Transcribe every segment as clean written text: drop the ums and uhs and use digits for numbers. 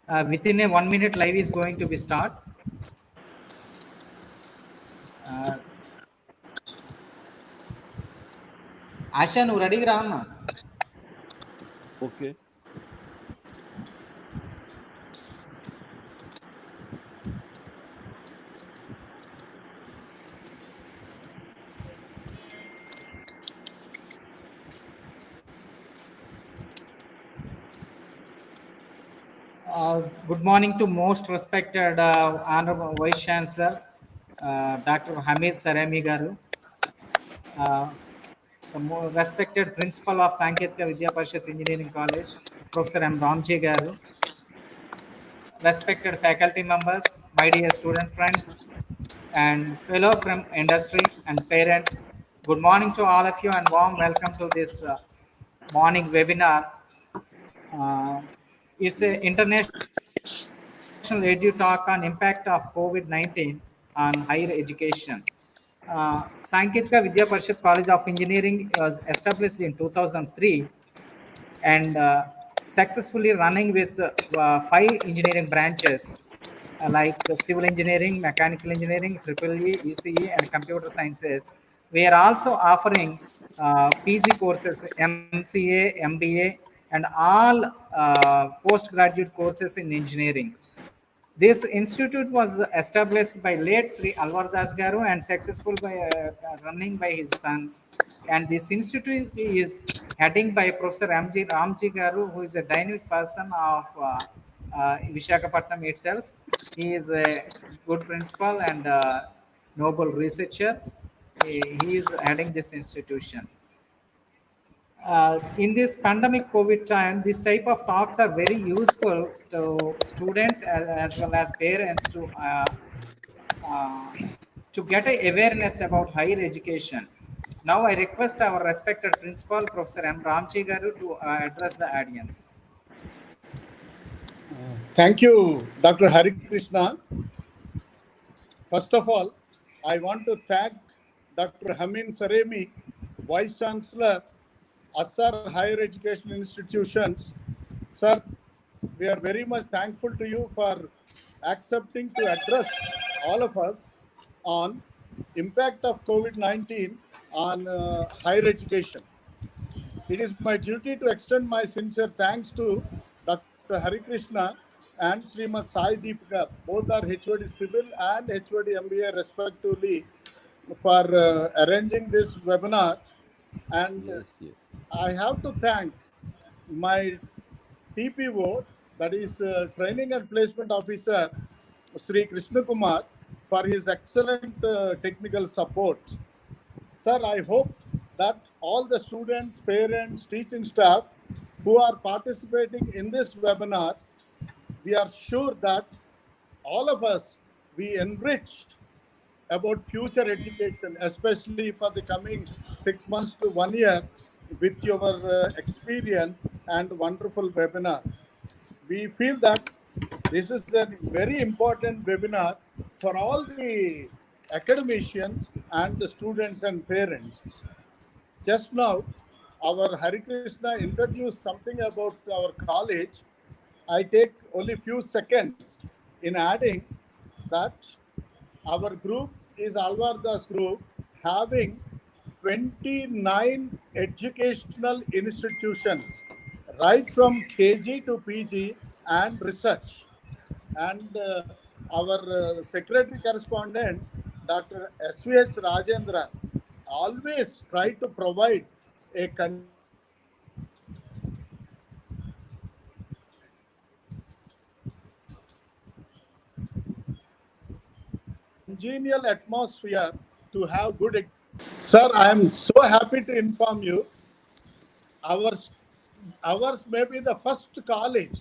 Within a 1 minute, live is going to be start. Asha, nu ready రా అన్న? Okay. Good morning to most respected Honorable Vice Chancellor, Dr. Hamin Saremi garu, the respected Principal of Sanketika Vidya Parishad Engineering College, Professor M. Ramji garu, respected faculty members, my dear student friends, and fellow from industry and parents. Good morning to all of you and warm welcome to this morning webinar. It's an international Edu-Talk on impact of COVID-19 on higher education. Sanketika Vidya Parishad College of Engineering was established in 2003 and successfully running with 5 engineering branches like civil engineering, mechanical engineering, EEE, ECE, and computer sciences. We are also offering PG courses, MCA, MBA, and all postgraduate courses in engineering. This institute was established by late Sri Alvar Das Garu and successful by running by his sons. And this institute is heading by Professor M.G. Ramji Garu, who is a dynamic person of Visakhapatnam itself. He is a good principal and noble researcher. He is heading this institution. In this pandemic COVID time, this type of talks are very useful to students as well as parents uh, to get a awareness about higher education. Now I request our respected principal, Professor M. Ramji Garu, to address the audience. Thank you, Dr. Hari Krishna. First of all, I want to thank Dr. Hamin Saremi, Vice Chancellor, Assar Higher Education Institutions. Sir, we are very much thankful to you for accepting to address all of us on impact of COVID-19 on higher education. It is my duty to extend my sincere thanks to Dr. Hari Krishna and Srimad Sai Deepika, both are HOD Civil and HOD MBA respectively, for arranging this webinar. And Yes. I have to thank my TPO, that is Training and Placement Officer, Sri Krishna Kumar, for his excellent technical support. Sir, I hope that all the students, parents, teaching staff who are participating in this webinar, we are sure that all of us, we enrich about future education, especially for the coming 6 months to 1 year with your experience and wonderful webinar. We feel that this is a very important webinar for all the academicians and the students and parents. Just now, our Hari Krishna introduced something about our college. I take only few seconds in adding that our group is Alvar Das Group, having 29 educational institutions, right from KG to PG and research. And our secretary correspondent, Dr. SVH Rajendra, always try to provide a congenial atmosphere to have good. Sir, I am so happy to inform you, ours may be the first college,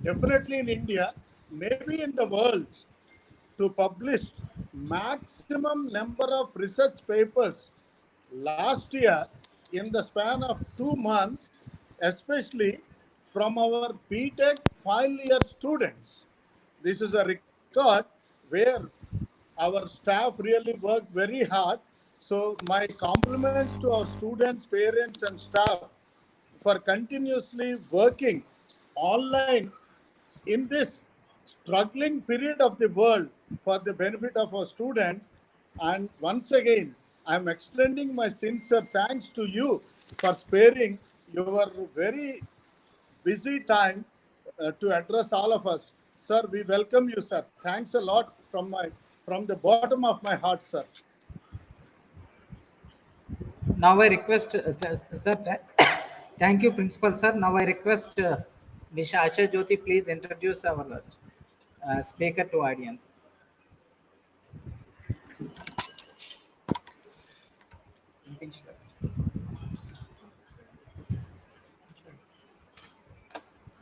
definitely in India, maybe in the world, to publish maximum number of research papers last year in the span of 2 months, especially from our BTech final year students. This is a record where our staff really worked very hard. So my compliments to our students, parents, and staff for continuously working online in this struggling period of the world for the benefit of our students. And once again, I am extending my sincere thanks to you for sparing your very busy time to address all of us. Sir, we welcome you, sir. Thanks a lot from the bottom of my heart, sir. Now I request, sir, thank you, Principal Sir. Now I request Ms. Asha Jyoti, please introduce our speaker to audience.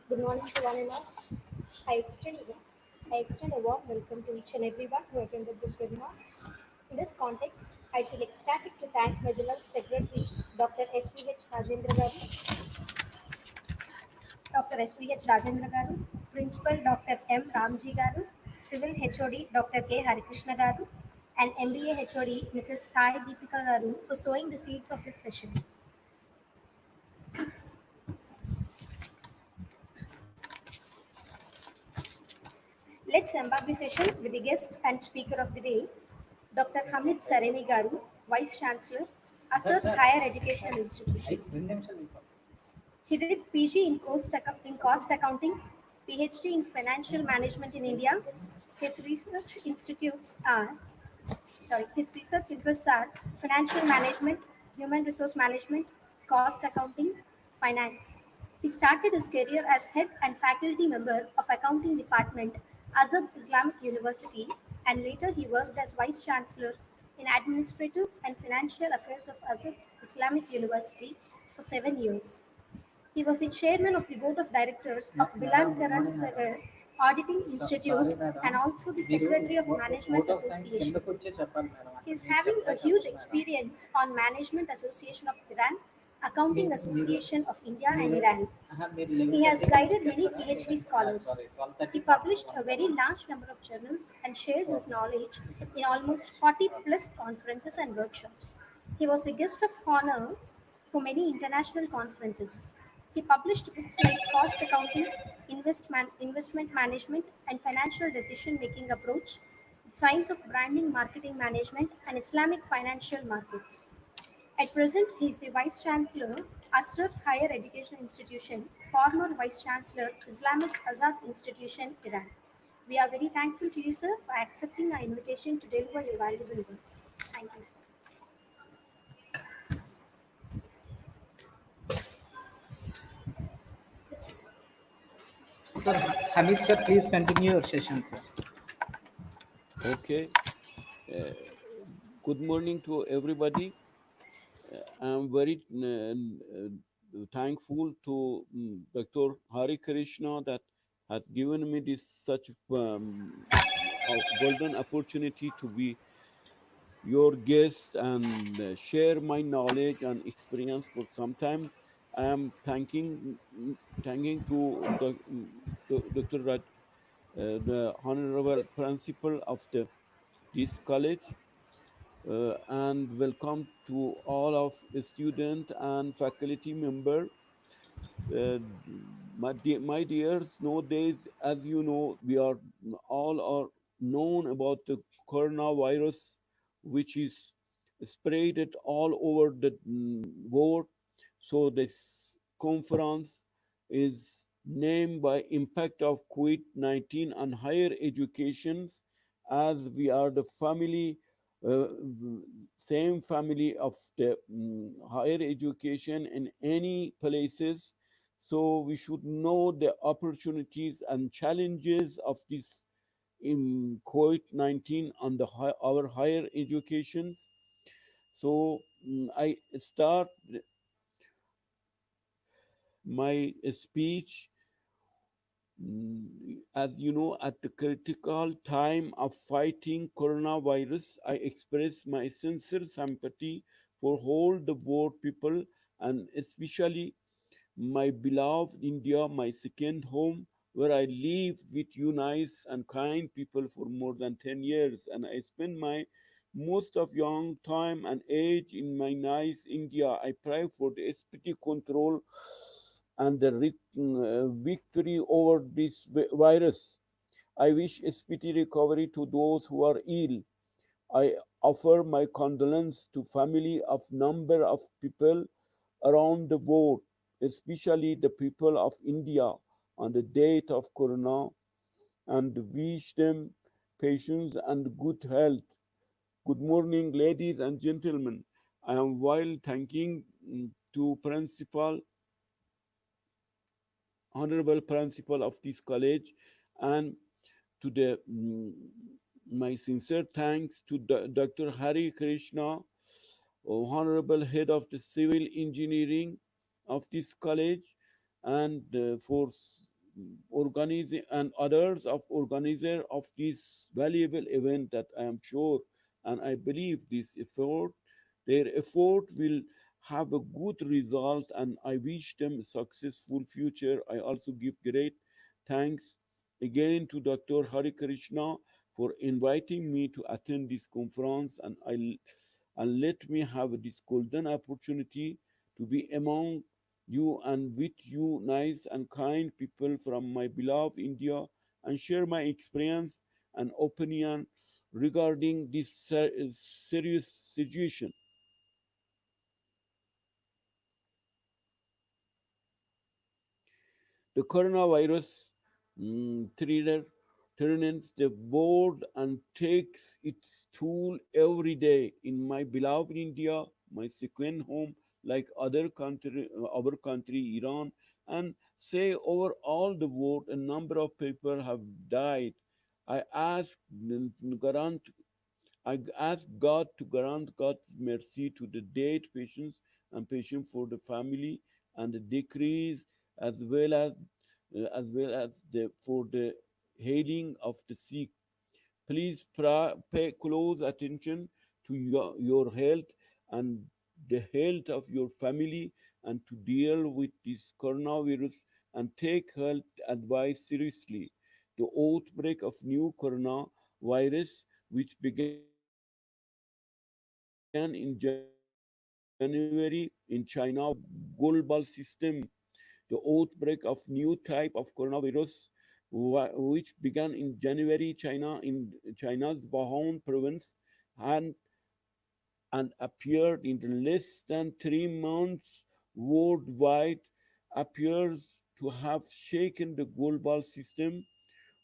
Good morning to one and all. I extend, I extend a warm welcome to each and everyone who attended this webinar. In this context, I feel ecstatic to thank my beloved Secretary, Dr. S.V.H. Rajendra Garu, Dr. S.V.H. Rajendra Garu, Principal Dr. M. Ramji Garu, Civil HOD Dr. K. Harikrishna Garu, and MBA HOD Mrs. Sai Deepika Garu for sowing the seeds of this session. Let's embark the session with the guest and speaker of the day, Dr. Hamin Saremi Garu, Vice Chancellor, Assar Higher Education Institution. He did PG in cost accounting, PhD in financial management in India. His research his research interests are financial management, human resource management, cost accounting, finance. He started his career as head and faculty member of accounting department Azad Islamic University, and later he worked as vice chancellor in administrative and financial affairs of Azad Islamic University for 7 years. He was the chairman of the board of directors of Bilan Karan Sagar Auditing Institute and also the secretary of Management Association. He is having a huge experience on Management Association of Iran, Accounting Association of India and Iran. He has guided many PhD scholars. He published a very large number of journals and shared his knowledge in almost 40 plus conferences and workshops. He was a guest of honor for many international conferences. He published books like Cost Accounting, Investment Management, and Financial Decision Making Approach, Science of Branding, Marketing Management, and Islamic Financial Markets. At present, he is the Vice Chancellor, Ashraf Higher Education Institution, former Vice Chancellor, Islamic Azad Institution, Iran. We are very thankful to you, sir, for accepting our invitation to deliver your valuable words. Thank you. Sir, Hamid sir, please continue your session, sir. Okay. Good morning to everybody. I'm very thankful to Dr. Hari Krishna that has given me this such golden opportunity to be your guest and share my knowledge and experience for some time. I am thanking to Dr. Raj, the honorable principal of this college, and welcome to all of student and faculty member. Uh, my dears, nowadays, as you know, we are all are known about the coronavirus, which is spread it all over the world. So this conference is named by impact of COVID-19 on higher educations, as we are the family, uh, same family of the higher education in any places. So we should know the opportunities and challenges of this in COVID-19 on our higher educations. So I start my speech. As you know, at the critical time of fighting coronavirus, I express my sincere sympathy for all the world people, and especially my beloved India, my second home, where I lived with you nice and kind people for more than 10 years. And I spent my most of young time and age in my nice India. I pray for the speedy control and the victory over this virus. I wish a speedy recovery to those who are ill. I offer my condolence to family of number of people around the world, especially the people of India on the date of Corona, and wish them patience and good health. Good morning, ladies and gentlemen. I am while thanking to principal, honorable principal of this college, and to the my sincere thanks to Dr. Hari Krishna, honorable head of the civil engineering of this college, and for organizing and others of organizer of this valuable event, that I am sure and I believe their effort will have a good result, and I wish them a successful future. I also give great thanks again to Dr. Hari Krishna for inviting me to attend this conference, and let me have this golden opportunity to be among you and with you nice and kind people from my beloved India, and share my experience and opinion regarding this serious situation. The coronavirus threater threatens the world and takes its toll every day. In my beloved India, my second home, like our country, Iran, and say over all the world, a number of people have died. I ask grant I ask God to grant God's mercy to the dead patients and patients for the family, and the decrease, as well as for the healing of the sick. Please pay close attention to your health and the health of your family, and to deal with this coronavirus and take health advice seriously. The outbreak of new coronavirus, which began in January in China, global system. The outbreak of new type of coronavirus, which began in January China in China's Wuhan province, and appeared in less than 3 months worldwide, appears to have shaken the global system.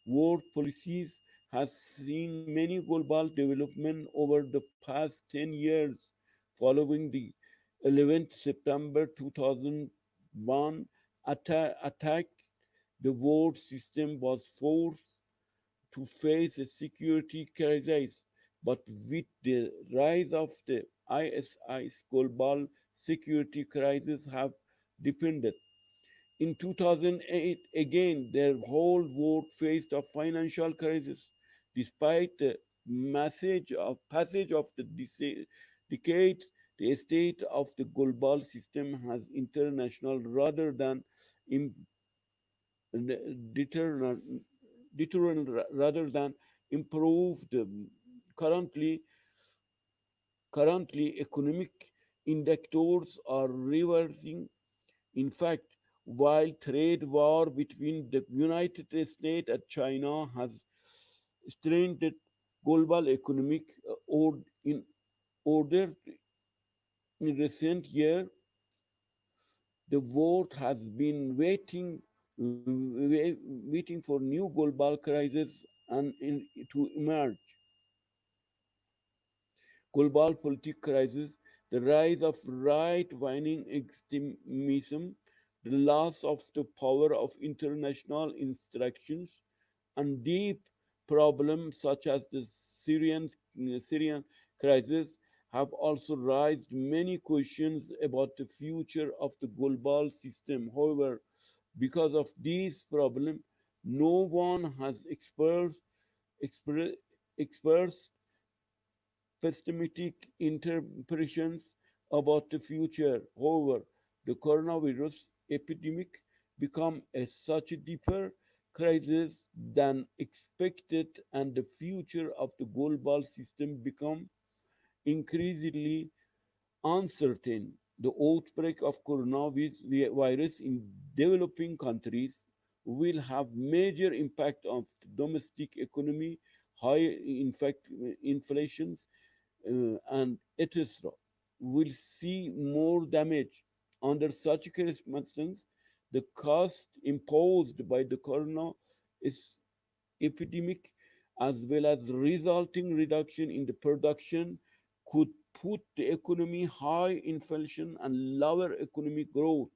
World policies has seen many global development over the past 10 years. Following the 11th September 2001 attack, the world system was forced to face a security crisis. But with the rise of the ISIS, global security crisis have depended. In 2008, again, the whole world faced a financial crisis. Despite the passage of the decades, the state of the global system has international rather than im- deter, deterrent rather than improved. Currently, currently, economic indicators are reversing. In fact, while trade war between the United States and China has strained the global economic in order in recent years, the world has been waiting for new global crisis to emerge. Global political crisis, the rise of right-wing extremism, the loss of the power of international instructions, and deep problems such as the Syrian crisis have also raised many questions about the future of the global system. However, because of these problems, no one has expressed pessimistic interpretations about the future. However, the coronavirus epidemic become such a deeper crisis than expected, and the future of the global system become increasingly uncertain. The outbreak of coronavirus in developing countries will have major impact on the domestic economy, high inflations, and etc. Will see more damage. Under such circumstances, the cost imposed by the corona is epidemic, as well as resulting reduction in the production, could put the economy high inflation and lower economic growth.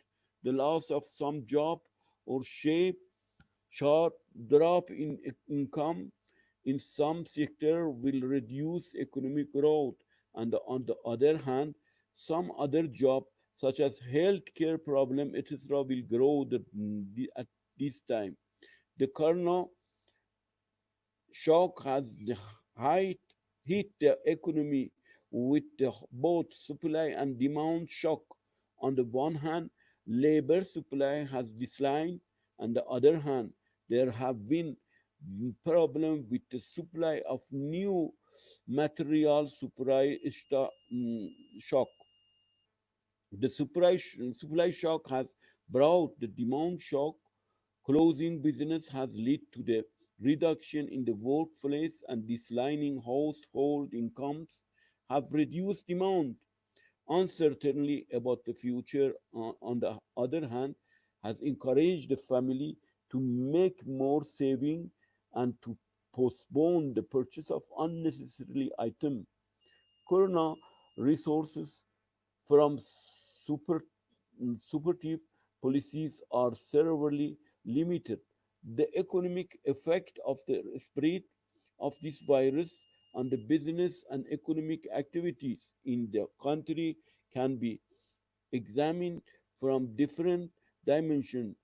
The loss of some job or sharp drop in income in some sector will reduce economic growth, and on the other hand, some other job such as healthcare problem etc will grow at this time. The corona shock has hit the economy with both supply and demand shock. On the one hand, labor supply has declined. On the other hand, there have been problem with the supply of new material supply shock. The supply shock has brought the demand shock. Closing business has led to the reduction in the workplace, and declining household incomes have reduced demand. Uncertainty about the future, on the other hand, has encouraged the family to make more saving and to postpone the purchase of unnecessary items. Corona resources from supportive policies are severely limited. The economic effect of the spread of this virus on the business and economic activities in the country can be examined from different dimensions.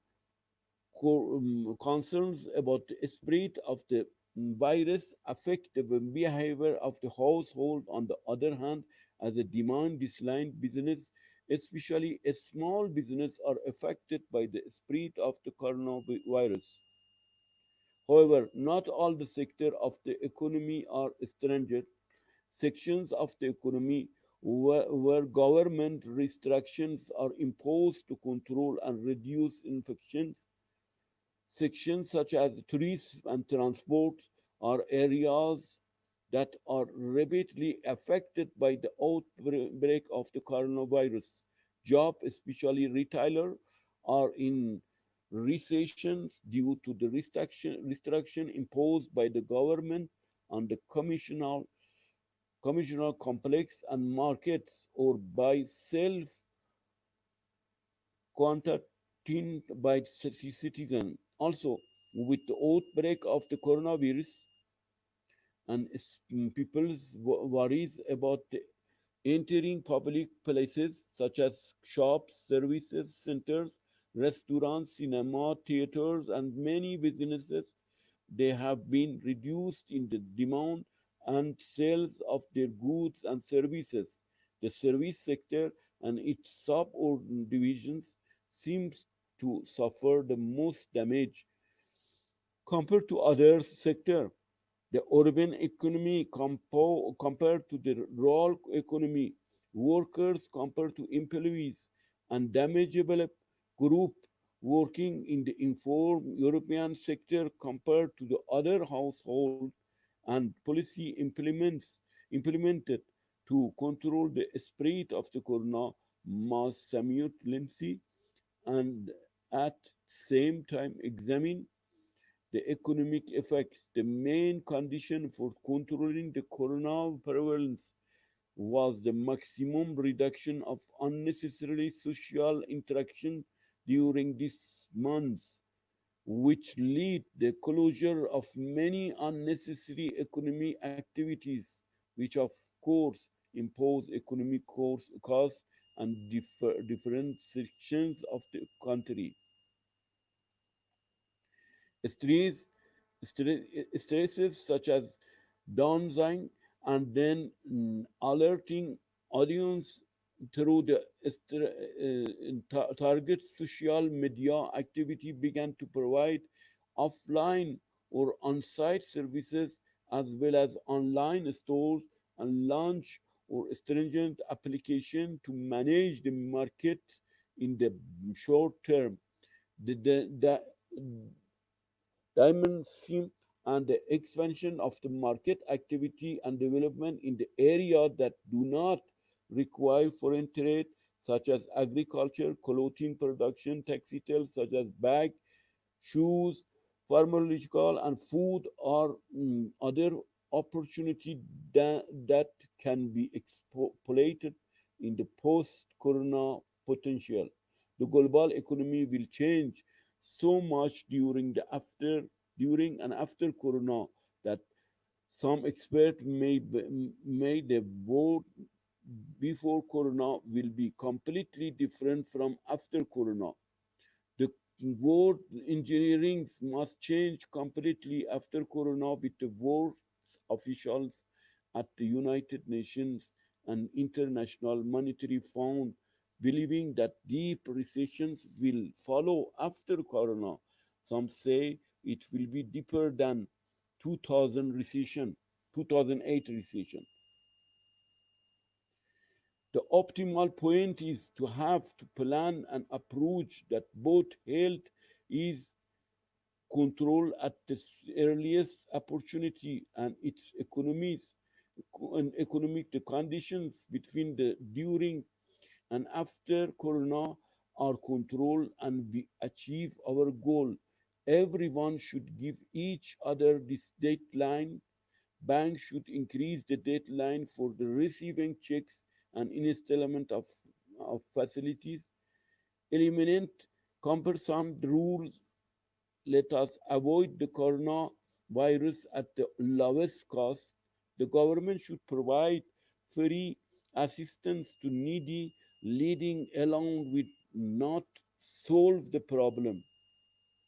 Concerns about the spread of the virus affect the behavior of the household. On the other hand, as a demand decline, business, especially a small business, are affected by the spread of the coronavirus. However, not all the sector of the economy are stranger. Sections of the economy where government restrictions are imposed to control and reduce infections. Sections such as tourism and transport are areas that are rapidly affected by the outbreak of the coronavirus. Jobs, especially retailer, are in recessions due to the restriction imposed by the government on the communal complex and markets, or by self quarantined by citizens. Also, with the outbreak of the coronavirus, and people's worries about entering public places such as shops, services centers, restaurants, cinema, theaters, and many businesses, they have been reduced in the demand and sales of their goods and services. The service sector and its sub divisions seems to suffer the most damage compared to other sectors. The urban economy compared to the rural economy, workers compared to employees, and damageable group working in the informed European sector compared to the other household, and policy implemented to control the spread of the corona must simultaneously and at same time examine the economic effects. The main condition for controlling the corona prevalence was the maximum reduction of unnecessary social interaction during these months, which lead the closure of many unnecessary economic activities, which of course impose economic costs and different sections of the country. Stress, stresses such as downsizing and then alerting audience through the target social media activity began to provide offline or on-site services, as well as online stores, and launch or stringent application to manage the market in the short term. The dimension and the expansion of the market activity and development in the area that do not require foreign trade, such as agriculture, clothing production, textiles, such as bag, shoes, pharmaceutical, and food, or other opportunity that can be exploited in the post-corona potential. The global economy will change so much during and after corona that some experts may the world before corona will be completely different from after corona. The world engineering must change completely after corona, with the world's officials at the United Nations and International Monetary Fund believing that deep recessions will follow after corona. Some say it will be deeper than 2000 recession, 2008 recession. The optimal point is to have to plan an approach that both health is controlled at the earliest opportunity and its economies and economic the conditions between the during and after corona are controlled and we achieve our goal. Everyone should give each other this deadline. Banks should increase the deadline for the receiving checks and installment of facilities. Eliminate cumbersome rules. Let us avoid the coronavirus at the lowest cost. The government should provide free assistance to needy, leading alone will not solve the problem.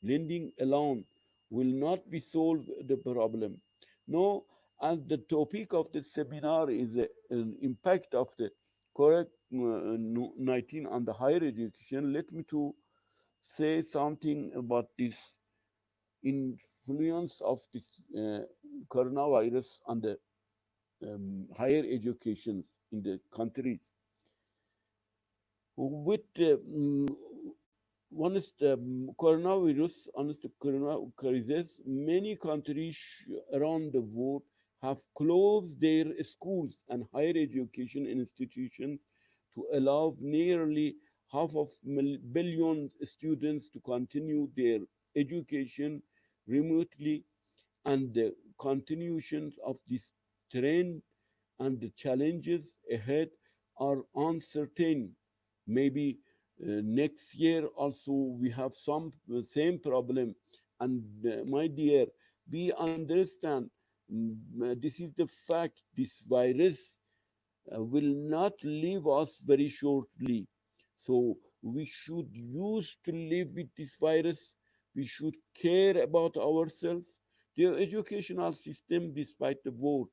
Lending alone will not be solve the problem. No, as the topic of the seminar is an impact of the correct 19 on the higher education, let me to say something about this influence of this coronavirus on the higher educations in the countries. With one is the coronavirus, one is the corona crisis, many countries around the world have closed their schools and higher education institutions to allow nearly half of billion students to continue their education remotely, and the continuations of this trend and the challenges ahead are uncertain. Maybe next year also we have some same problem. And my dear, we understand, this is the fact. This virus will not leave us very shortly. So we should use to live with this virus. We should care about ourselves. The educational system, despite the war,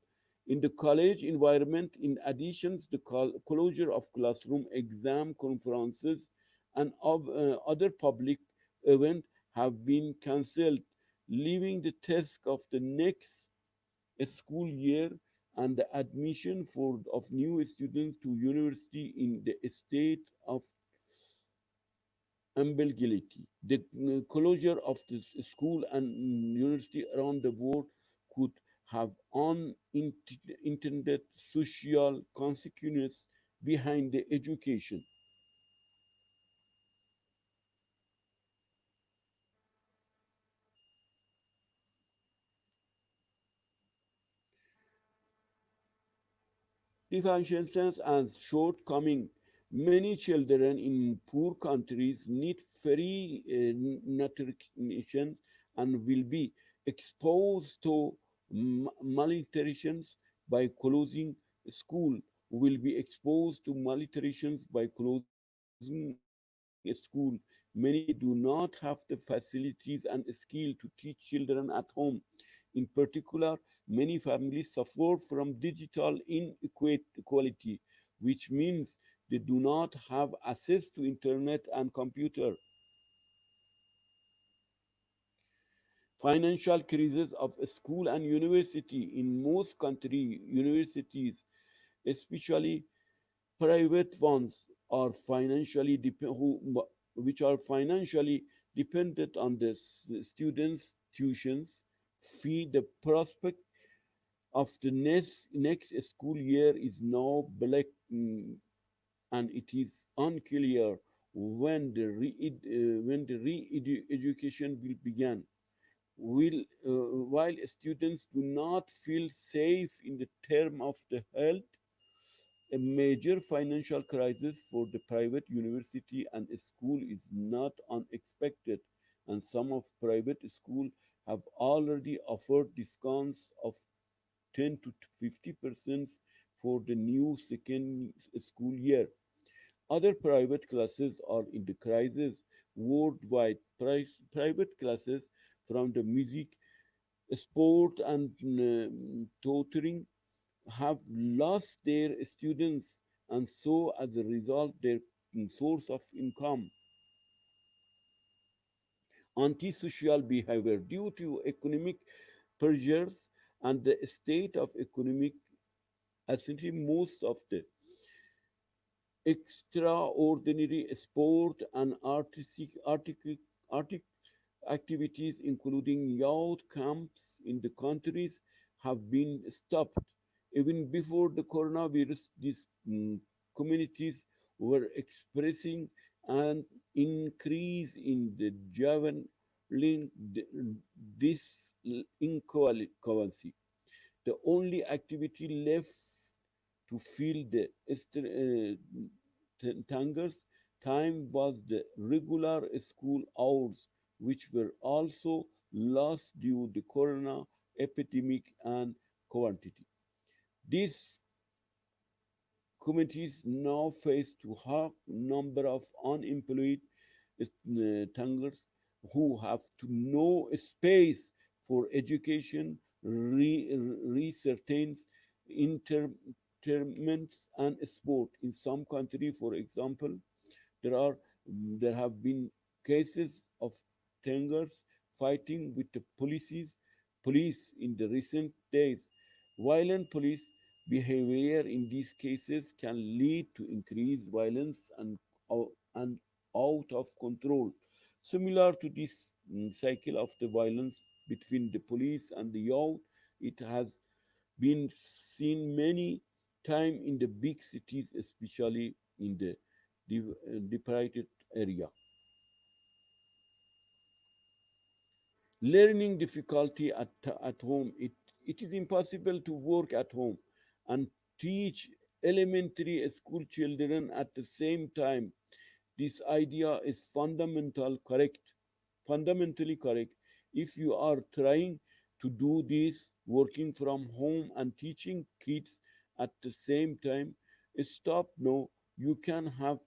in the college environment, in addition, the closure of classroom, exam conferences, and of, other public events have been cancelled, leaving the task of the next school year and the admission of new students to university in the state of ambiguity. The closure of this school and university around the world could have unintended social consequences behind the education. Deficiencies and shortcoming. Many children in poor countries need free nutrition and will be exposed to malnutrition by closing school. Will be exposed to malnutrition by closing a school. Many do not have the facilities and skill to teach children at home. In particular, many families suffer from digital inequality, which means they do not have access to internet and computer. Financial crisis of school and university. In most country universities, especially private ones, are financially which are financially dependent on the students' tuitions fee. The prospect of the next school year is now black, and it is unclear when the re-education will begin. While students do not feel safe in the term of the health, a major financial crisis for the private university and school is not unexpected, and some of private schools have already offered discounts of 10 to 50% for the new second school year. Other private classes are in the crisis worldwide. Private classes from the music, sport, and tutoring have lost their students, and so as a result their source of income. Antisocial behavior due to economic pressures and the state of economic activity. Most of the extraordinary sport and artistic activities, including youth camps in the countries, have been stopped. Even before the coronavirus, these communities were expressing an increase in the javelin inequality. The only activity left to fill the Tanger's time was the regular school hours, which were also lost due to the corona epidemic and quantity. These communities now face to high number of unemployed Tangers who have to no space for education, research, entertainments, and sport. In some country, for example, there are there have been cases of Tangers fighting with the police in the recent days. Violent police behavior in these cases can lead to increased violence and out of control. Similar to this cycle of the violence between the police and the youth, it has been seen many times in the big cities, especially in the deprived area. Learning difficulty at home. It is impossible to work at home and teach elementary school children at the same time. This idea is fundamentally correct. If you are trying to do this working from home and teaching kids at the same time, stop. No, you can have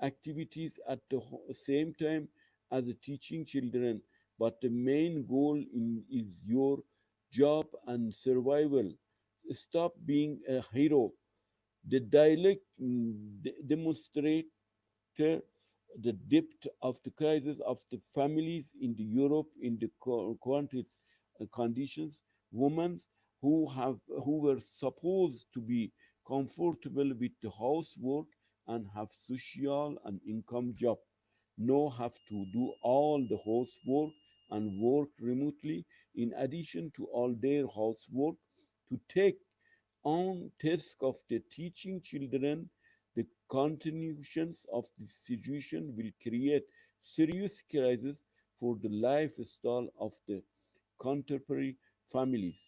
activities at the same time as teaching children, but the main goal is your job and survival. Stop being a hero. The dialect demonstrate the depth of the crisis of the families in the Europe in the current conditions. Women who were supposed to be comfortable with the housework and have social and income job now have to do all the housework and work remotely in addition to all their housework to take on task of the teaching children. The continuations of this situation will create serious crisis for the lifestyle of the contemporary families.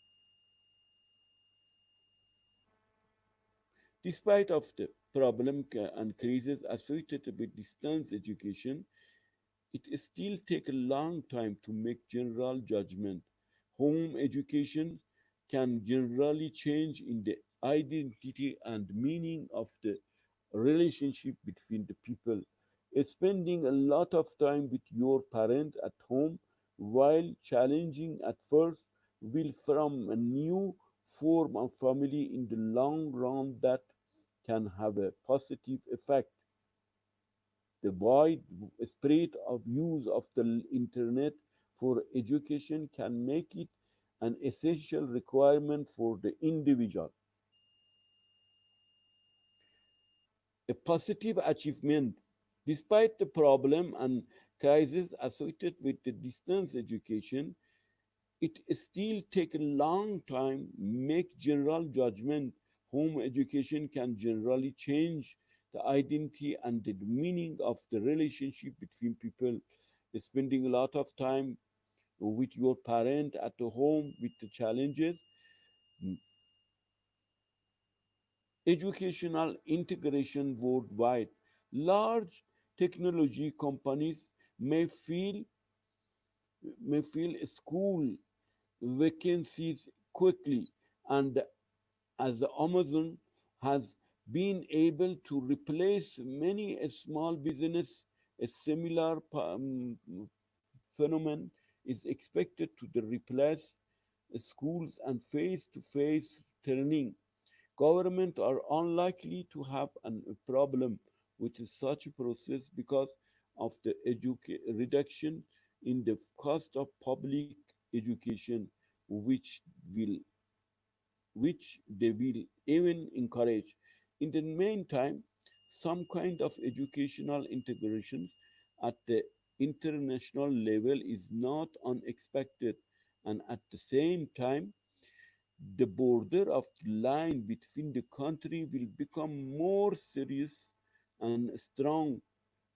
Despite of the problem and crises associated with distance education, it still take a long time to make general judgment. Home education can generally change in the identity and meaning of the relationship between the people. Spending a lot of time with your parent at home, while challenging at first, will form a new form of family in the long run that can have a positive effect. The wide spread of use of the internet for education can make it an essential requirement for the individual. A positive achievement. Despite the problem and crisis associated with the distance education, it still take a long time make general judgment. Home education can generally change the identity and the meaning of the relationship between people. Spending a lot of time with your parent at the home with the challenges. Educational integration worldwide. Large technology companies may fill school vacancies quickly, and as Amazon has been able to replace many a small business, a similar phenomenon is expected to replace schools and face-to-face learning. Government are unlikely to have a problem with such a process because of the reduction in the cost of public education, which will which they will even encourage. In the meantime, some kind of educational integrations at the international level is not unexpected, and at the same time, the border of the line between the country will become more serious and strong.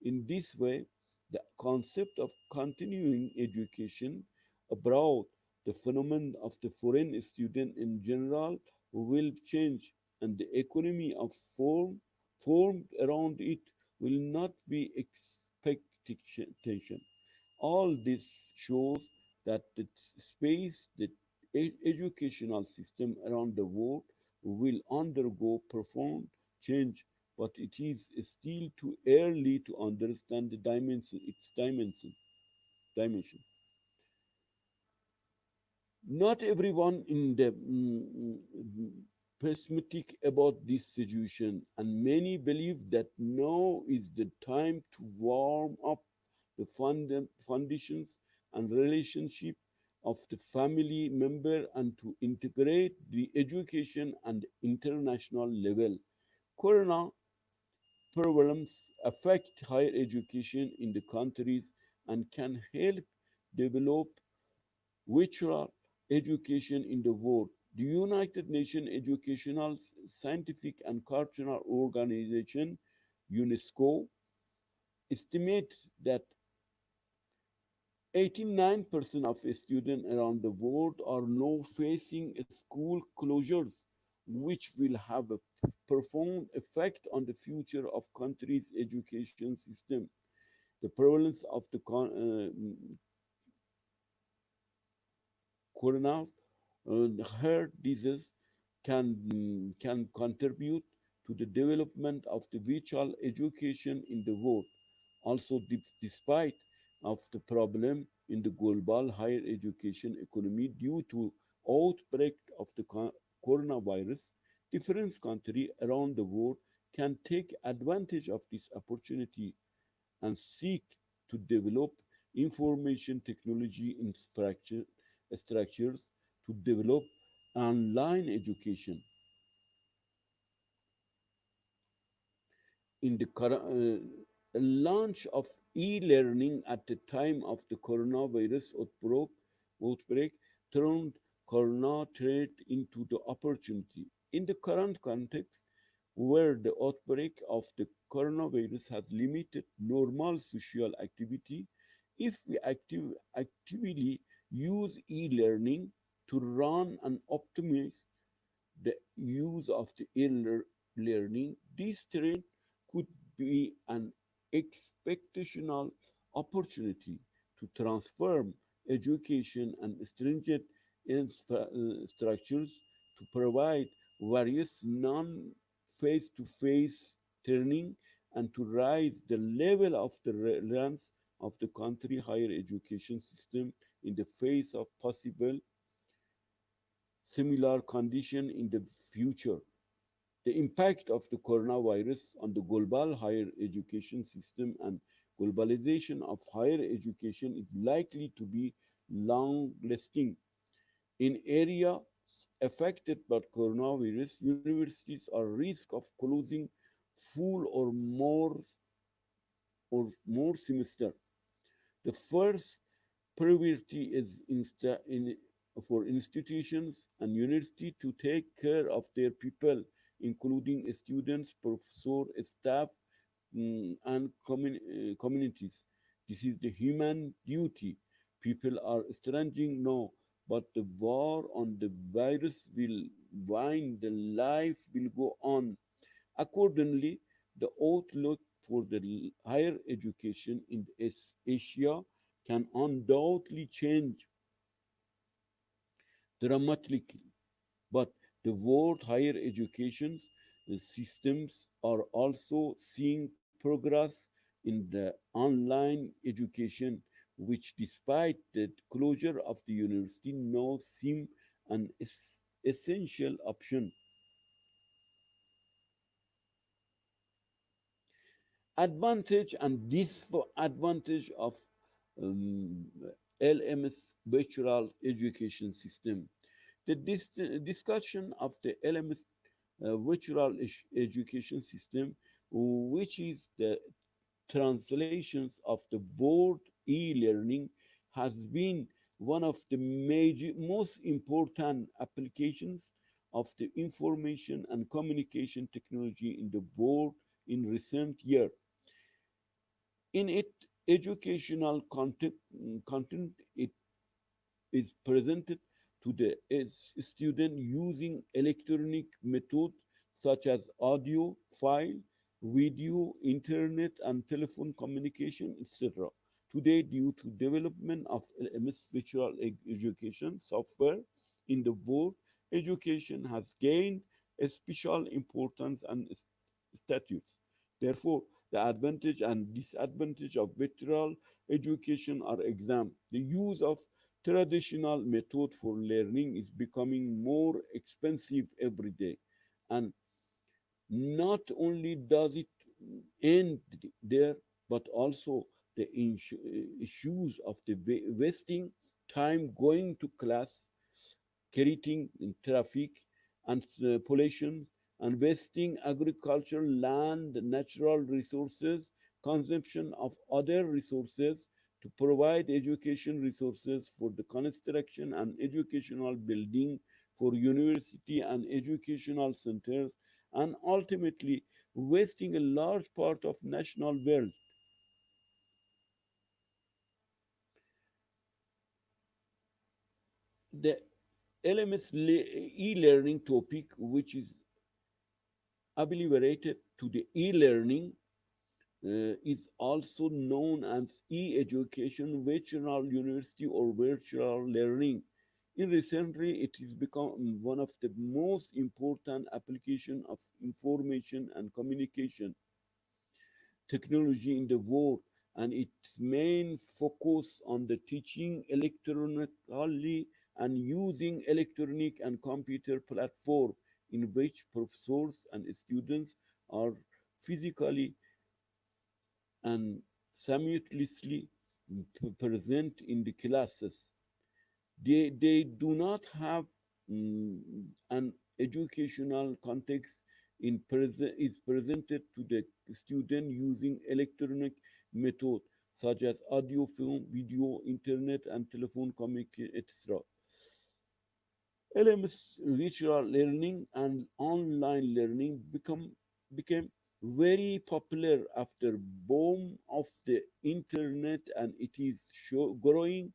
In this way, the concept of continuing education abroad, the phenomenon of the foreign student in general, will change, and the economy of formed around it will not be expectation. All this shows that the space, the educational system around the world will undergo profound change, but it is still too early to understand its dimension. Not everyone in the pessimistic about this situation, and many believe that now is the time to warm up the foundations and relationship of the family member and to integrate the education and international level. Corona problems affect higher education in the countries and can help develop virtual education in the world. The United Nations Educational, Scientific and Cultural Organization, UNESCO, estimate that 89% of students around the world are now facing school closures, which will have a profound effect on the future of countries' education system. The prevalence of the coronal heart disease can contribute to the development of the virtual education in the world. Also, despite of the problem in the global higher education economy due to outbreak of the coronavirus, different countries around the world can take advantage of this opportunity and seek to develop information technology structures to develop online education. In the launch of e-learning at the time of the coronavirus outbreak turned corona threat into the opportunity. In the current context, where the outbreak of the coronavirus has limited normal social activity, if we actively use e-learning to run and optimize the use of the learning, this trend could be an expectational opportunity to transform education and stringent structures to provide various non face to face learning and to raise the level of the relevance of the country higher education system in the face of possible similar condition in the future. The impact of the coronavirus on the global higher education system and globalization of higher education is likely to be long lasting. In areas affected by coronavirus, universities are at risk of closing full or more semester. The first priority is for institutions and university to take care of their people, including students, professors, staff, and communities. This is the human duty. People are stranging now, but the war on the virus will wind, the life will go on. Accordingly, the outlook for the higher education in Asia can undoubtedly change dramatically. But the world higher education systems are also seeing progress in the online education, which, despite the closure of the university, now seem an essential option. Advantage and disadvantage of um, LMS virtual education system. The discussion of the LMS virtual education system, which is the translations of the word e-learning, has been one of the most important applications of the information and communication technology in the world in recent years. In it, educational content it is presented to the student using electronic methods such as audio, file, video, internet, and telephone communication, etc. Today, due to development of LMS virtual education software in the world, education has gained a special importance and status. Therefore, the advantage and disadvantage of virtual education are examined. The use of traditional method for learning is becoming more expensive every day. And not only does it end there, but also the issues of the wasting time going to class, creating traffic and pollution, and wasting agricultural land, natural resources, consumption of other resources to provide education resources for the construction and educational building for university and educational centers, and ultimately wasting a large part of national wealth. The LMS e-learning topic, which is abbreviated to the e-learning, is also known as e-education, virtual university, or virtual learning. In recently, it has become one of the most important application of information and communication technology in the world, and its main focus on the teaching electronically and using electronic and computer platform in which professors and students are physically and simultaneously present in the classes. They do not have an educational context is presented to the student using electronic method such as audio, film, video, internet, and telephone communication, etc. LMS virtual learning and online learning became very popular after boom of the internet, and it is growing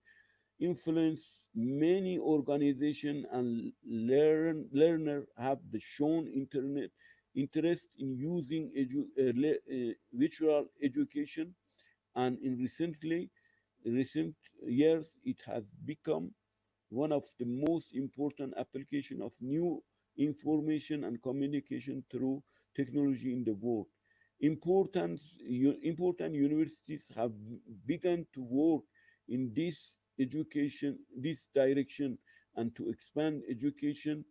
influence. Many organizations and learner have shown internet interest in using virtual education, and in recent years it has become one of the most important application of new information and communication through technology in the world. Important universities have begun to work in this direction, and to expand education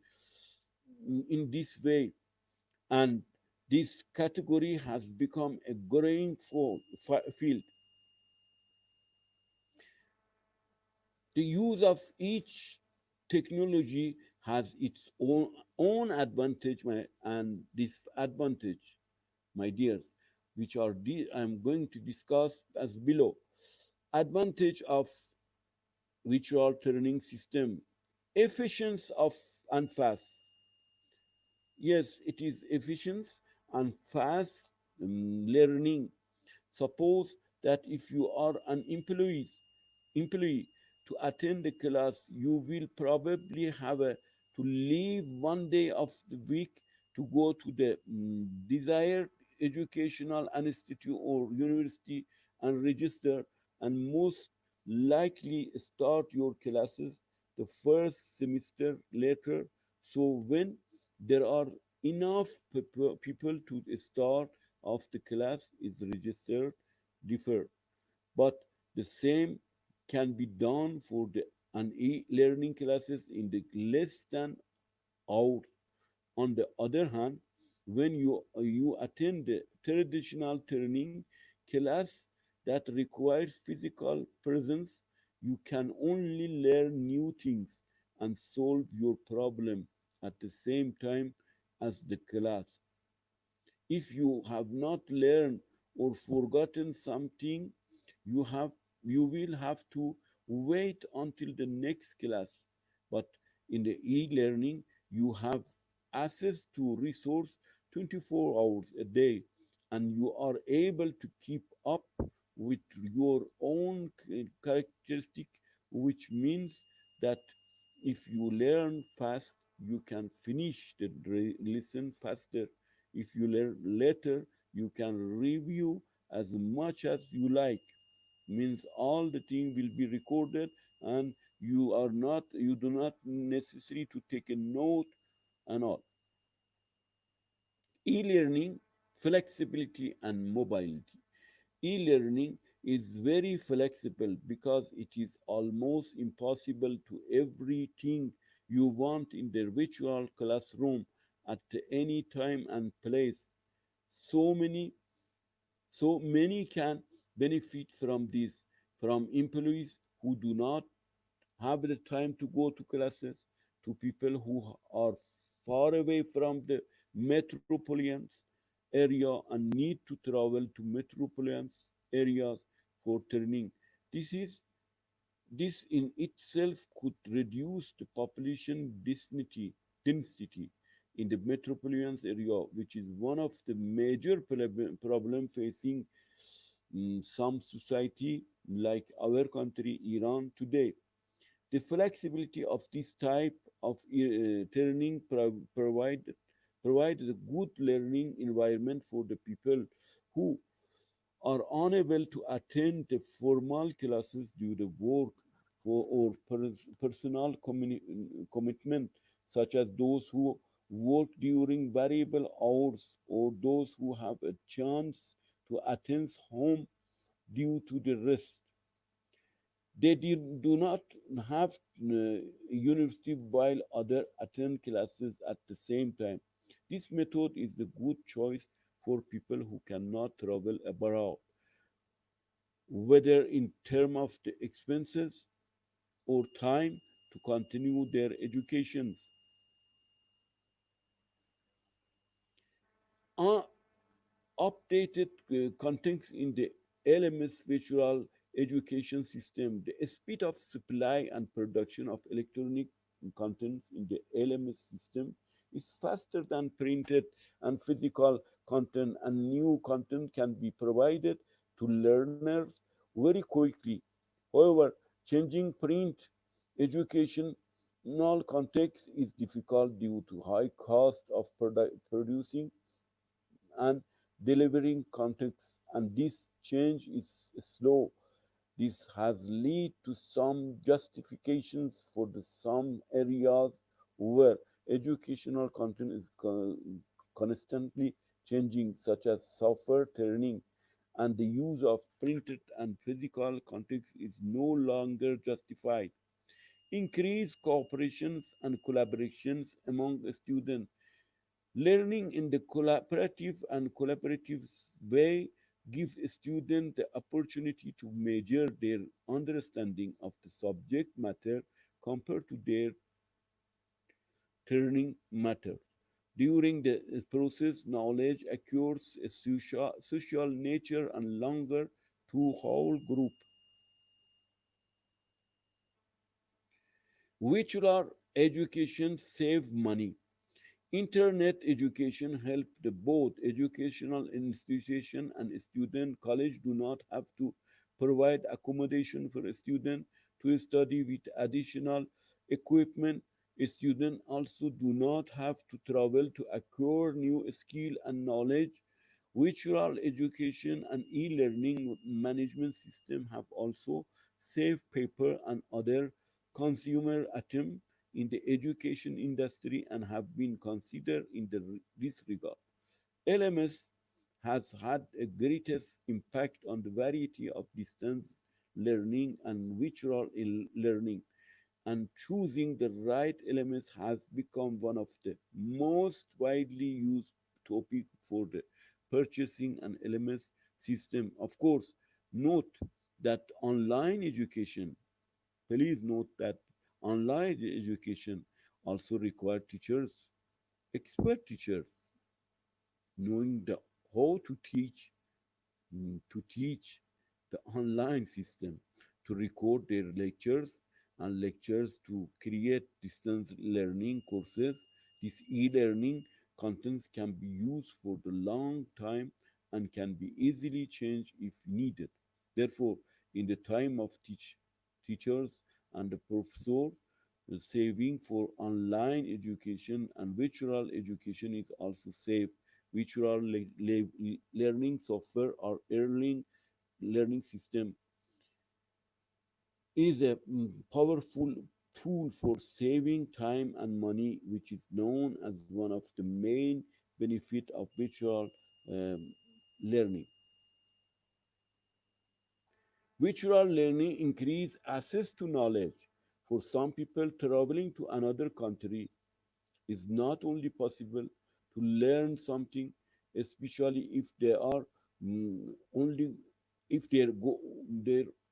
in this way. And this category has become a growing field. The use of each technology has its own advantage and disadvantage, my dears, which are I'm going to discuss as below. Advantage of virtual learning system: efficiency of and fast. Yes, it is efficient and fast learning. Suppose that if you are an employee to attend the class, you will probably have to leave one day of the week to go to the desired educational institute or university and register, and most likely start your classes the first semester later. So when there are enough people to start of the class is registered differ, but the same can be done for the an e-learning classes in the less than hour. On the other hand, when you attend the traditional training class that requires physical presence, you can only learn new things and solve your problem at the same time as the class. If you have not learned or forgotten something, you have you will have to wait until the next class. But in the e-learning, you have access to resource 24 hours a day, and you are able to keep up with your own characteristic, which means that if you learn fast, you can finish the lesson faster. If you learn later, you can review as much as you like. Means all the thing will be recorded, and you do not necessary to take a note and all. E-learning, flexibility and mobility. E-learning is very flexible because it is almost impossible to everything you want in the virtual classroom at any time and place. So many so many can benefit from this, from employees who do not have the time to go to classes, to people who are far away from the metropolitan area and need to travel to metropolitan areas for training. This is this in itself could reduce the population density in the metropolitan area, which is one of the major problem facing some society like our country, Iran, today. The flexibility of this type of learning provide a good learning environment for the people who are unable to attend the formal classes due to work or personal commitment, such as those who work during variable hours or those who have a chance to attend home due to the rest. They do not have university while other attend classes at the same time. This method is the good choice for people who cannot travel abroad, whether in terms of the expenses or time to continue their educations. Uh, Updated context in the LMS virtual education system. The speed of supply and production of electronic contents in the LMS system is faster than printed and physical content, and new content can be provided to learners very quickly. However, changing print educational context is difficult due to high cost of producing and delivering context, and this change is slow. This has led to some justifications for the some areas where educational content is constantly changing, such as software training, and the use of printed and physical context is no longer justified. Increased cooperations and collaborations among the students. Learning in the collaborative way gives students the opportunity to measure their understanding of the subject matter compared to their learning matter. During the process, knowledge acquires a social nature and longer to whole group. Virtual education save money. Internet education helped both educational institution and student. College do not have to provide accommodation for a student to study with additional equipment. A student also do not have to travel to acquire new skill and knowledge. Virtual education and e-learning management system have also saved paper and other consumer items in the education industry and have been considered in this regard. LMS has had a greatest impact on the variety of distance learning and virtual learning, and choosing the right LMS has become one of the most widely used topic for the purchasing an LMS system. Of course, note that online education, please note that online education also require teachers, expert teachers, knowing the how to teach the online system, to record their lectures and lectures, to create distance learning courses. This e-learning contents can be used for the long time and can be easily changed if needed. Therefore, in the time of teachers and the professor, the saving for online education and virtual education is also safe. Virtual learning software or learning system is a powerful tool for saving time and money, which is known as one of the main benefit of virtual um, learning. Virtual learning increase access to knowledge. For some people, traveling to another country is not only possible to learn something, especially if they are only if their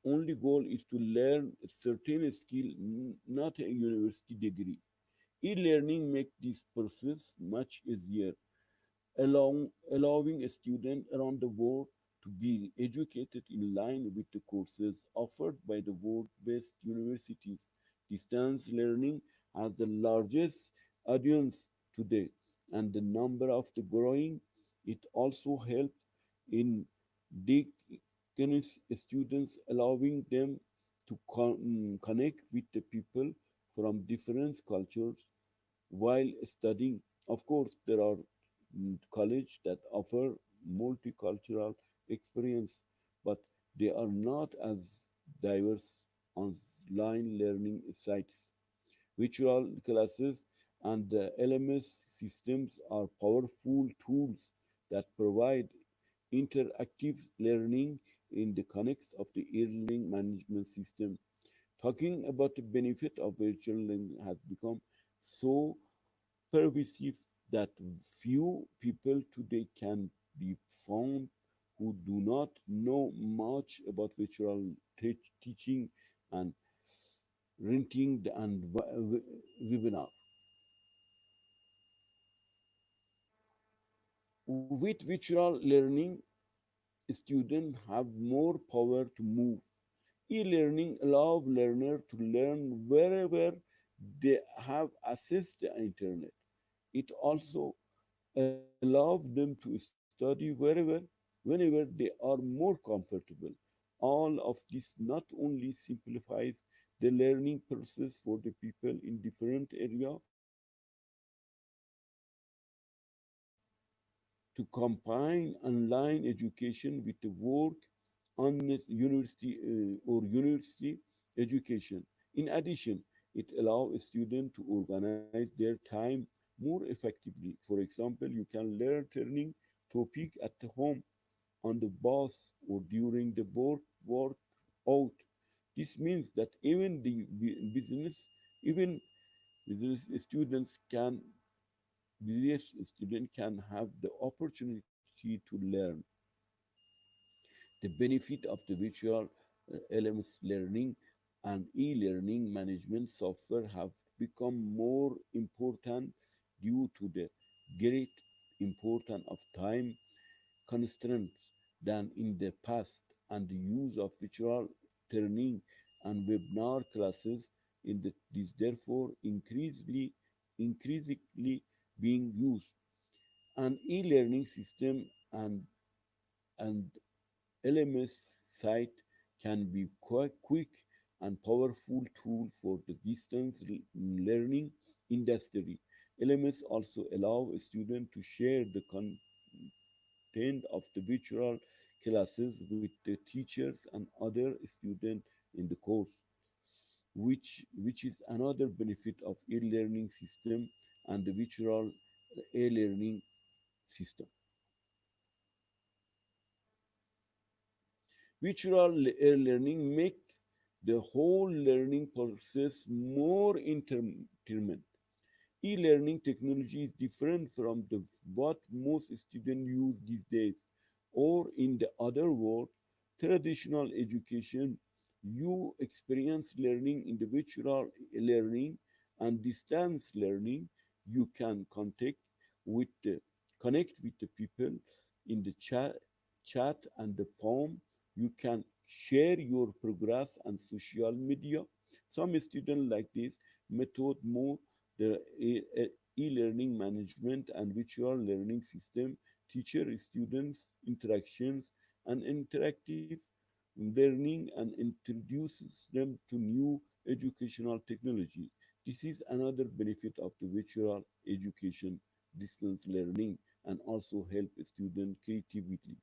only goal is to learn a certain skill, not a university degree. E-learning makes this process much easier, allowing a student around the world to be educated in line with the courses offered by the world-based universities. Distance learning has the largest audience today, and the number of the growing. It also helps in deaconess students, allowing them to connect with the people from different cultures while studying. Of course, there are colleges that offer multicultural experience, but they are not as diverse online learning sites. Virtual classes and the LMS systems are powerful tools that provide interactive learning in the context of the e-learning management system. Talking about the benefit of virtual learning has become so pervasive that few people today can be found who do not know much about virtual teaching and renting and webinar. With virtual learning, students have more power to move. E-learning allows learners to learn wherever they have access to the internet. It also allows them to study whenever they are more comfortable. All of this not only simplifies the learning process for the people in different areas, but also allow them to combine online education with the work on university education. In addition, it allows students to organize their time more effectively. For example, you can learn turning topic at home, on the bus, or during the work out. This means that even business student can have the opportunity to learn. The benefit of the virtual LMS learning and e-learning management software have become more important due to the great importance of time constraints than in the past, and the use of virtual training and webinar classes is therefore increasingly being used. An e-learning system and LMS site can be quite quick and powerful tool for the distance learning industry. LMS also allow a student to share the content of the virtual classes with the teachers and other students in the course, which is another benefit of e-learning system and the virtual e-learning system. Virtual learning makes the whole learning process more intimate. E-learning technology is different from what most students use these days. Or in the other word, traditional education, you experience learning in the virtual learning and distance learning. You can with the, connect with the people in the chat and the form. You can share your progress on social media. Some students like this method more the e-learning management and virtual learning system, teacher students interactions and interactive learning and introduces them to new educational technology. This is another benefit of the virtual education distance learning and also help student creativity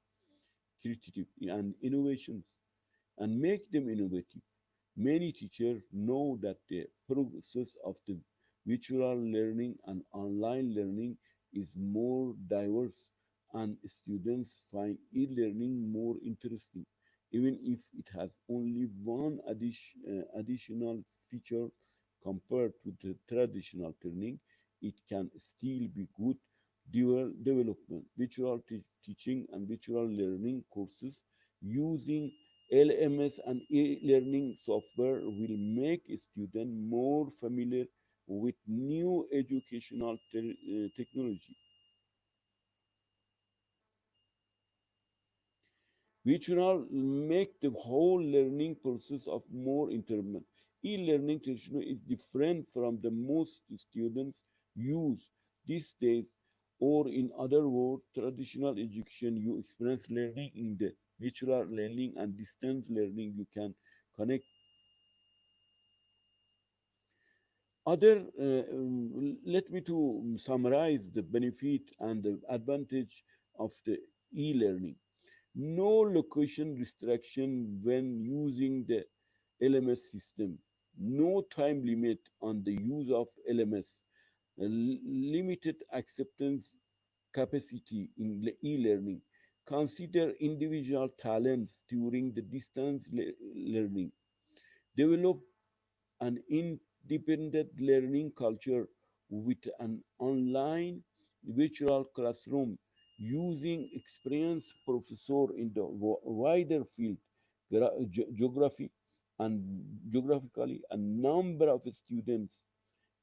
and innovations and make them innovative. Many teachers know that the process of the virtual learning and online learning is more diverse, and students find e-learning more interesting, even if it has only one additional feature compared to the traditional learning. It can still be good development. Virtual teaching and virtual learning courses using LMS and e-learning software will make a student more familiar with new educational technology, which will make the whole learning process of more intimate. E-learning technology is different from the most students use these days, or in other words, traditional education, you experience learning in the virtual learning and distance learning. You can connect let me to summarize the benefit and the advantage of the e-learning. No location restriction when using the LMS system. No time limit on the use of LMS. Limited acceptance capacity in e-learning. Consider individual talents during the distance learning. Develop an independent learning culture with an online virtual classroom using experienced professor in the wider field geography and geographically a number of students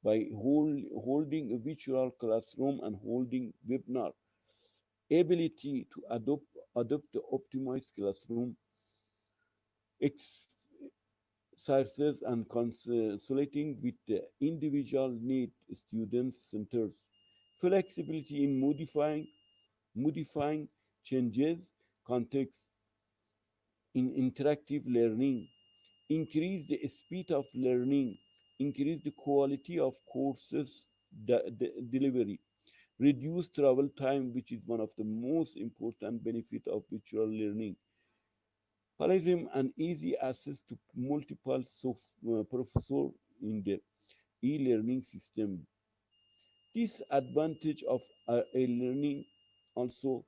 by holding a virtual classroom and holding webinar ability to adopt the optimized classroom exercises and consolidating with the individual need students centers, flexibility in modifying changes, context in interactive learning, increase the speed of learning, increase the quality of courses delivery, reduce travel time, which is one of the most important benefit of virtual learning, plagiarism and easy access to multiple professors in the e-learning system. This advantage of a learning also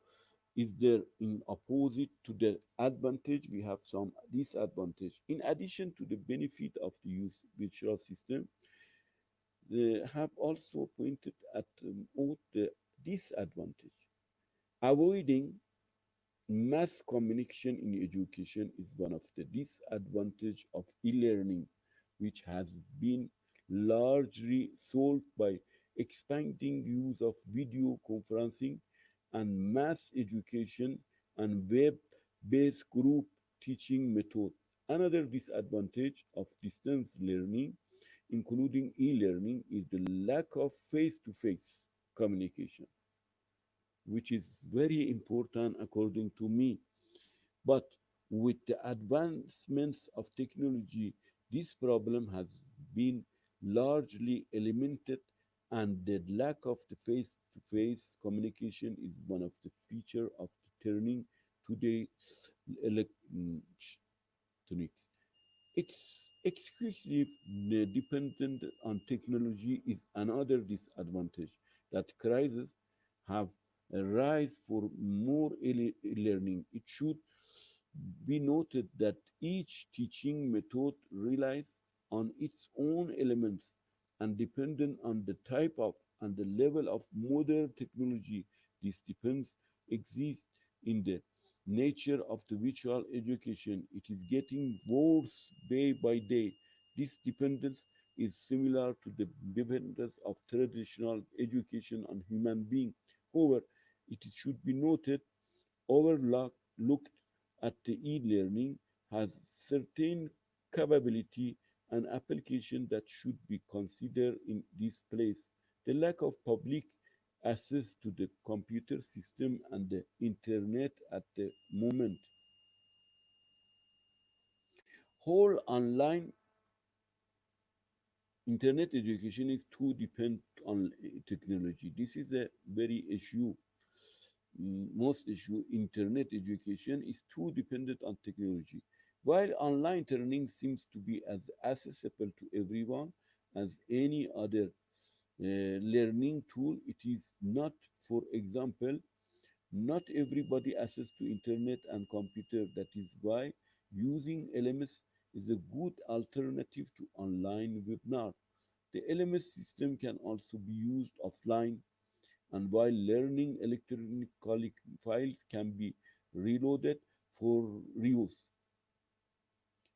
is there in opposite to the advantage we have some disadvantage. In addition to the benefit of the use virtual system, they have also pointed at all the disadvantage. Avoiding mass communication in education is one of the disadvantages of e-learning, which has been largely solved by expanding use of video conferencing and mass education and web-based group teaching method. Another disadvantage of distance learning including e-learning, is the lack of face-to-face communication, which is very important according to me. But with the advancements of technology, this problem has been largely eliminated, and the lack of the face-to-face communication is one of the feature of the turning today electronics. Exclusive dependent on technology is another disadvantage that crises have a rise for more learning. It should be noted that each teaching method relies on its own elements and dependent on the type of and the level of modern technology this depends exists in the nature of the virtual education. It is getting worse day by day. This dependence is similar to the dependence of traditional education on human being. However, it should be noted overlooked at the e-learning has certain capability and application that should be considered in this place. The lack of public access to the computer system and the internet at the moment. Whole online internet education is too dependent on technology. This is a very issue. Most issue internet education is too dependent on technology. While online learning seems to be as accessible to everyone as any other learning tool, it is not. For example, not everybody access to internet and computer. That is why using LMS is a good alternative to online webinar. The LMS system can also be used offline, and while learning electronic files can be reloaded for reuse.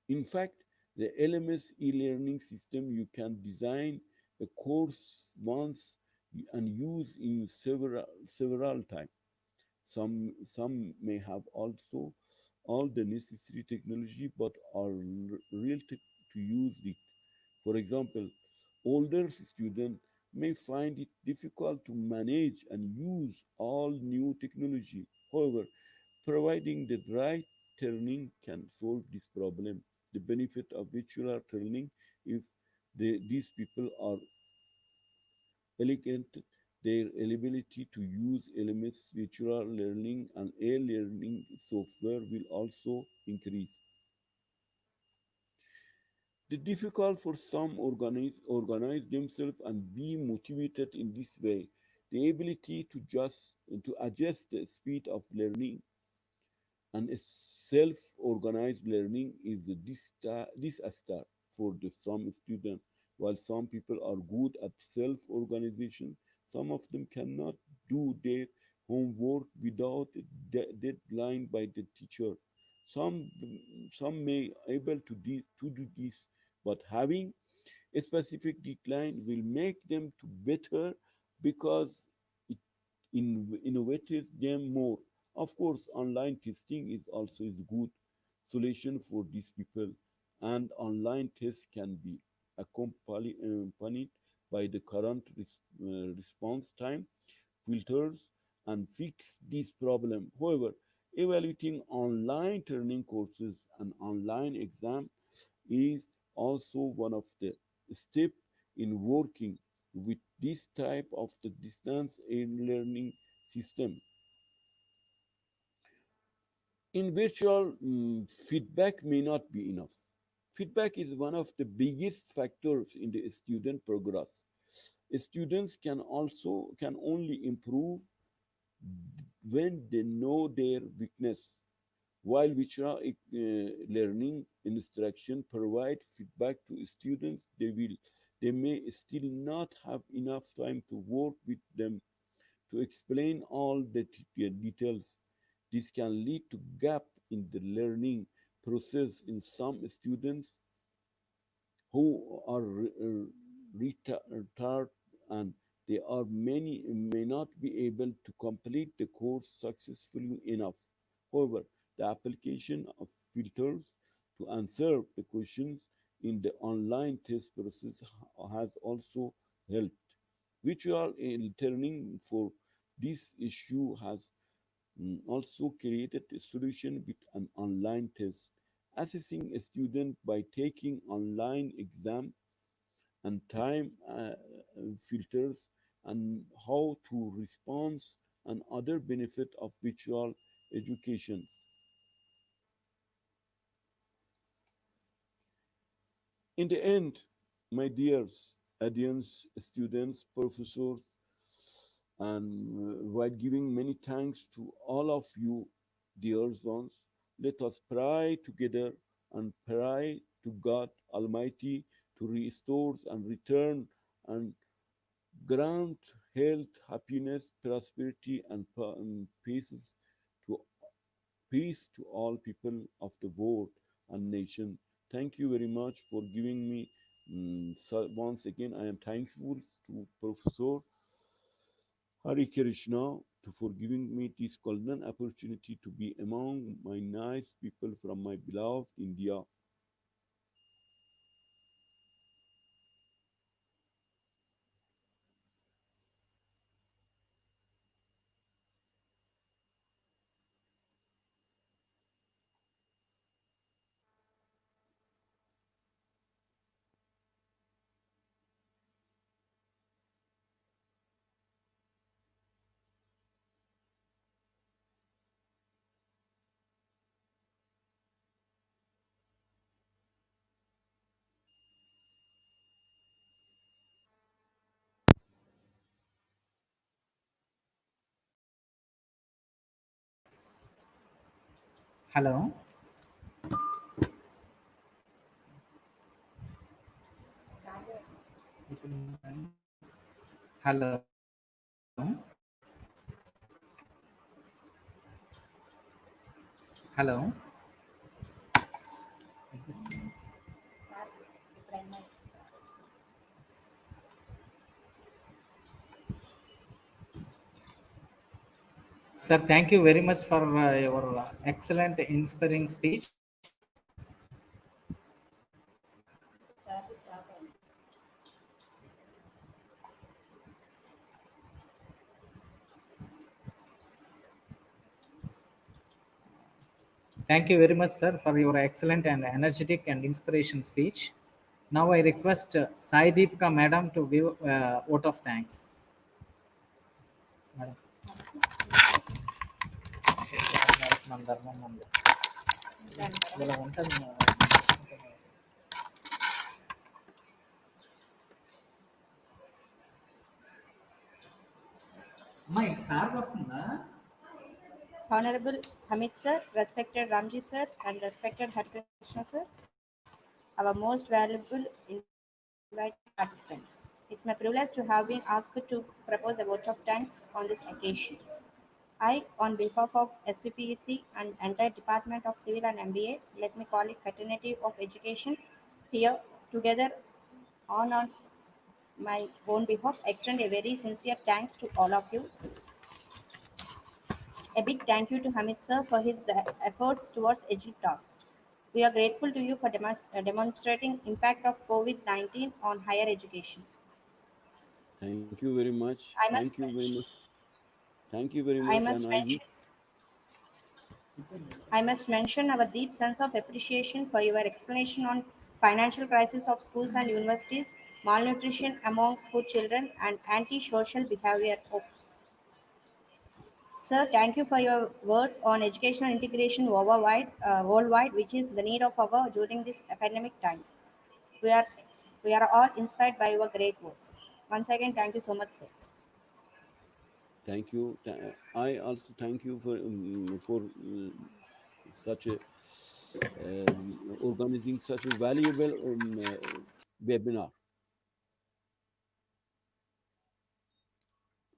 In fact, the LMS e-learning system you can design a course once and use in several times. Some may have also all the necessary technology but are real to use it. For example, older students may find it difficult to manage and use all new technology. However, providing the right turning can solve this problem. The benefit of virtual turning, if these people are elegant, their ability to use elements virtual learning and e-learning software will also increase. The difficult for some organize themselves and be motivated in this way. The ability to just to adjust the speed of learning and a self-organized learning is a disaster for some students. While some people are good at self-organization, some of them cannot do their homework without a deadline by the teacher. Some some may able to do this, but having a specific decline will make them to better because it innovates them more. Of course, online testing is also is good solution for these people, and online tests can be accompanied by the current response time filters and fix this problem. However, evaluating online learning courses and online exam is also one of the step in working with this type of the distance learning system. In virtual, feedback may not be enough. Feedback is one of the biggest factors in the student progress. Students can only improve when they know their weakness. While virtual learning instruction provide feedback to students, they may still not have enough time to work with them to explain all the details. This can lead to gap in the learning process in some students who are retarded, and they are many may not be able to complete the course successfully enough. However, the application of filters to answer the questions in the online test process has also helped. Virtual learning for this issue has also created a solution with an online test, assessing a student by taking online exam and time filters and how to respond and other benefit of virtual education. In the end, my dears, audience, students, professors, and while giving many thanks to all of you, dear ones, let us pray together and pray to God Almighty to restore and return and grant health, happiness, prosperity, and to peace to all people of the world and nation. Thank you very much for giving me. So once again, I am thankful to Professor Hari Krishna for giving me this golden opportunity to be among my nice people from my beloved India. Hello. Hello. Hello. Sir, thank you very much for your excellent, inspiring speech. Thank you very much, sir, for your excellent and energetic and inspiration speech. Now I request Sai Deepika Madam to give vote of thanks. Madam. మన ధర్మం మంది. ఇలా ఉంటుంది. అమ్మా ఇంక sir వస్తుందా? Honorable Hamid sir, respected Ramji sir, and respected Harkrishna sir, our most valuable invited participants. It's my privilege to have been asked to propose a vote of thanks on this occasion. I, on behalf of SPPEC and entire Department of Civil and MBA, let me call it fraternity of education, here together on my own behalf, extend a very sincere thanks to all of you. A big thank you to Hamid sir for his efforts towards Edu-Talk. We are grateful to you for demonstrating impact of COVID-19 on higher education. Thank you very much. I Thank must you very mention, much. Thank you very I much. And must I wish mention, I must mention our deep sense of appreciation for your explanation on financial crisis of schools and universities, malnutrition among poor children, and anti-social behavior of. Sir, thank you for your words on educational integration worldwide, which is the need of our during this pandemic time. We are we are all inspired by your great words. Once again, thank you so much, sir. thank you. I also thank you for such a organizing such a valuable webinar.